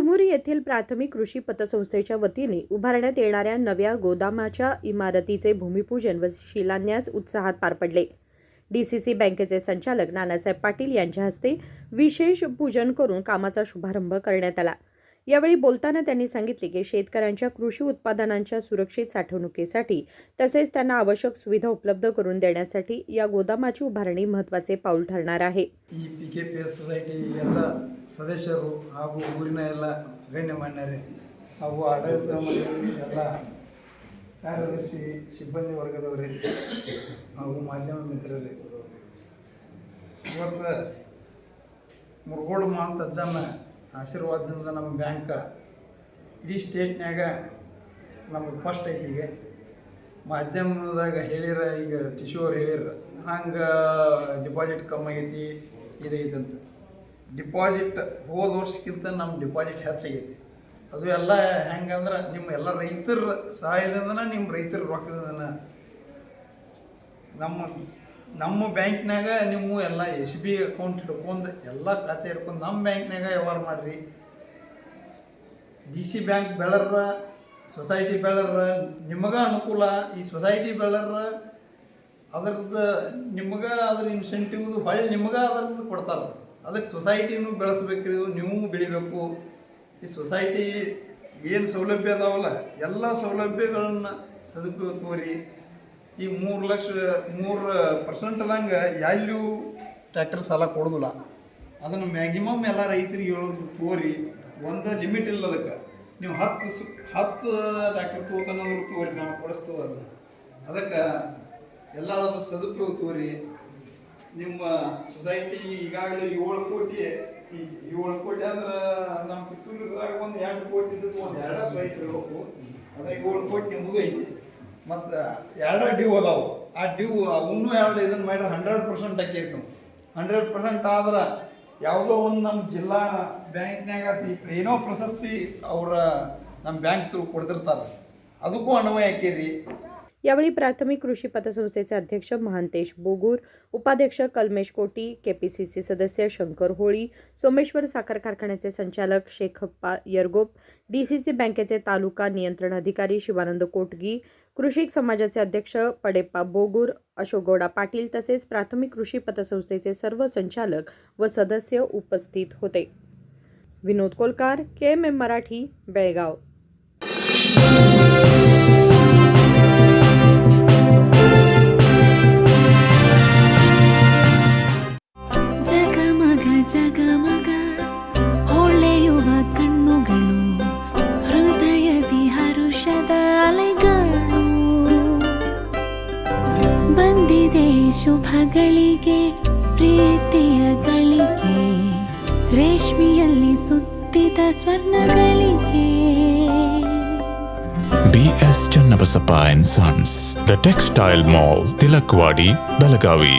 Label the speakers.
Speaker 1: कुरमुरी येथील प्राथमिक कृषी पतसंस्थेच्या वतीने उभारण्यात येणाऱ्या नव्या गोदामाच्या इमारतीचे भूमिपूजन व शिलान्यास उत्साहात पार पडले. डीसीसी बँकेचे संचालक नानासाहेब पाटील यांच्या हस्ते विशेष पूजन करून कामाचा शुभारंभ करण्यात आला. यावेळी बोलताना त्यांनी सांगितले की शेतकऱ्यांच्या कृषी उत्पादनांच्या सुरक्षित साठवणुकीसाठी तसेच त्यांना आवश्यक सुविधा उपलब्ध करून देण्यासाठी या गोदामाची उभारणी महत्त्वाचे पाऊल ठरणार आहे.
Speaker 2: ಈ PKPS ಸೊಸೈಟಿ ಎಲ್ಲ ಸದಸ್ಯರು ಹಾಗೂ ಊರಿನ ಎಲ್ಲ ಗಣ್ಯಮಾನ್ಯರೇ ಹಾಗೂ ಆಡಳಿತ ಮಂಡಳಿ ಎಲ್ಲ ಕಾರ್ಯದರ್ಶಿ ಸಿಬ್ಬಂದಿ ವರ್ಗದವರೇ ಹಾಗೂ ಮಾಧ್ಯಮ ಮಿತ್ರರೇ, ಇವತ್ತು ಮುರುಗೋಡು ಮಾಂತ ಅಜ್ಜನ ಆಶೀರ್ವಾದದಿಂದ ನಮ್ಮ ಬ್ಯಾಂಕ್ ಇಡೀ ಸ್ಟೇಟ್ನ್ಯಾಗ ನಮ್ಮದು ಫಸ್ಟ್ ಐತಿ. ಈಗ ಮಾಧ್ಯಮದಾಗ ಹೇಳಿರ, ಈಗ ಟಿಶ್ಯೂರ್ ಹೇಳಿರ ಹಂಗೆ ಡಿಪಾಸಿಟ್ ಕಮ್ಮಿ ಆಗೈತಿ ಇದೈತಂತ. ಡಿಪಾಸಿಟ್ ಹೋದ ವರ್ಷಕ್ಕಿಂತ ನಮ್ಮ ಡಿಪಾಸಿಟ್ ಹೆಚ್ಚಾಗೈತಿ. ಅದು ಎಲ್ಲ ಹೆಂಗಂದ್ರೆ ನಿಮ್ಮ ಎಲ್ಲ ರೈತರ ಸಹಾಯದಿಂದನ, ನಿಮ್ಮ ರೈತರ ರೊಕ್ಕದಿಂದ ನಮ್ಮ ಬ್ಯಾಂಕ್ನಾಗ ನಿಮ್ಮ ಎಲ್ಲ SB ಅಕೌಂಟ್ ಹಿಡ್ಕೊಂಡು ಎಲ್ಲ ಖಾತೆ ಹಿಡ್ಕೊಂಡು ನಮ್ಮ ಬ್ಯಾಂಕ್ನಾಗ ವ್ಯವಹಾರ ಮಾಡಿರಿ. DC ಬ್ಯಾಂಕ್ ಬೆಳರ, ಸೊಸೈಟಿ ಬೆಳರ, ನಿಮಗೆ ಅನುಕೂಲ. ಈ ಸೊಸೈಟಿ ಬೆಳರ ಅದ್ರದ್ದು ನಿಮಗೆ ಅದ್ರ ಇನ್ಸೆಂಟಿವ್ದು ಹೊಳ್ಳಿ ನಿಮಗೆ ಅದ್ರದ್ದು ಕೊಡ್ತಾರೆ. ಅದಕ್ಕೆ ಸೊಸೈಟಿನೂ ಬೆಳೆಸ್ಬೇಕು, ನೀವು ಬೆಳಿಬೇಕು. ಈ ಸೊಸೈಟಿ ಏನು ಸೌಲಭ್ಯ ಅದಾವಲ್ಲ ಎಲ್ಲ ಸೌಲಭ್ಯಗಳನ್ನ ಸದುಪಯೋಗ ತೋರಿ. ಈ 3% ಎಲ್ಲೂ ಟ್ರ್ಯಾಕ್ಟರ್ ಸಾಲ ಕೊಡೋದಿಲ್ಲ. ಅದನ್ನು ಮ್ಯಾಕ್ಸಿಮಮ್ ಎಲ್ಲ ರೈತರಿಗೆ ಹೇಳೋದು ತೋರಿ. ಒಂದು ಲಿಮಿಟ್ ಇಲ್ಲ ಅದಕ್ಕೆ. ನೀವು 10 ಟ್ರ್ಯಾಕ್ಟರ್ ತಗೋತಾನಂದ್ರೆ ತೋರಿ, ನಾವು ಕೊಡಿಸ್ತೇವಲ್ಲ. ಅದಕ್ಕೆ ಎಲ್ಲರದ ಸದುಪಯೋಗ ತೋರಿ. ನಿಮ್ಮ ಸೊಸೈಟಿ ಈಗಾಗಲೇ 7 ಕೋಟಿ, ಈ 7 ಕೋಟಿ ಅಂದ್ರೆ ನಮ್ಮ ಕಿತ್ತೂರದಾಗ ಒಂದು 2 ಕೋಟಿ ಇದ್ದದ್ದು ಒಂದು 2 ಸೊಸೈಟಿ ಇರಬೇಕು. ಅದ್ರ 7 ಕೋಟಿ ನಿಮ್ಮದು ಐತಿ. ಮತ್ತು 2 ಡ್ಯೂ ಅದಾವು. ಆ ಡ್ಯೂ ಅವನ್ನೂ 2 ಇದನ್ನು ಮಾಡಿದ್ರೆ 100% ಹಾಕಿರಿ. ನಾವು 100% ಆದ್ರೆ ಯಾವುದೋ ಒಂದು ನಮ್ಮ ಜಿಲ್ಲಾ ಬ್ಯಾಂಕ್ನಾಗ ಏನೋ ಪ್ರಶಸ್ತಿ ನಮ್ಮ ಬ್ಯಾಂಕ್ ಥ್ರೂ ಕೊಡ್ತಿರ್ತಾರೆ, ಅದಕ್ಕೂ ಅನ್ವಯ ಹಾಕಿರಿ.
Speaker 1: यावेळी प्राथमिक कृषी पतसंस्थेचे अध्यक्ष महांतेश बोगूर, उपाध्यक्ष कलमेश कोटी, KPCC सदस्य शंकर होळी, सोमेश्वर साखर कारखान्याचे संचालक शेखप्पा यरगोप, DCC बँकेचे तालुका नियंत्रण अधिकारी शिवानंद कोटगी, कृषी समाजाचे अध्यक्ष पडेप्पा बोगूर, अशोकगौडा पाटील तसेच प्राथमिक कृषी पतसंस्थेचे सर्व संचालक व सदस्य उपस्थित होते. विनोद कोलकार, KMM मराठी, बेळगाव.
Speaker 3: ಜಗಮಗ ಹೊಳೆಯುವ ಕಣ್ಣುಗಳು, ಹೃದಯದಿ ಹರುಷದ ಅಲೆಗಳು. ಬಂದಿದೆ ಶುಭಗಳಿಗೆ, ಪ್ರೀತಿಯ ಗಳಿಗೆ, ರೇಷ್ಮೆಯಲ್ಲಿ ಸುತ್ತಿದ ಸ್ವರ್ಣಗಳಿಗೆ.
Speaker 4: BS Channabasappa and Sons, The Textile Mall, Tilakvadi, Belagavi.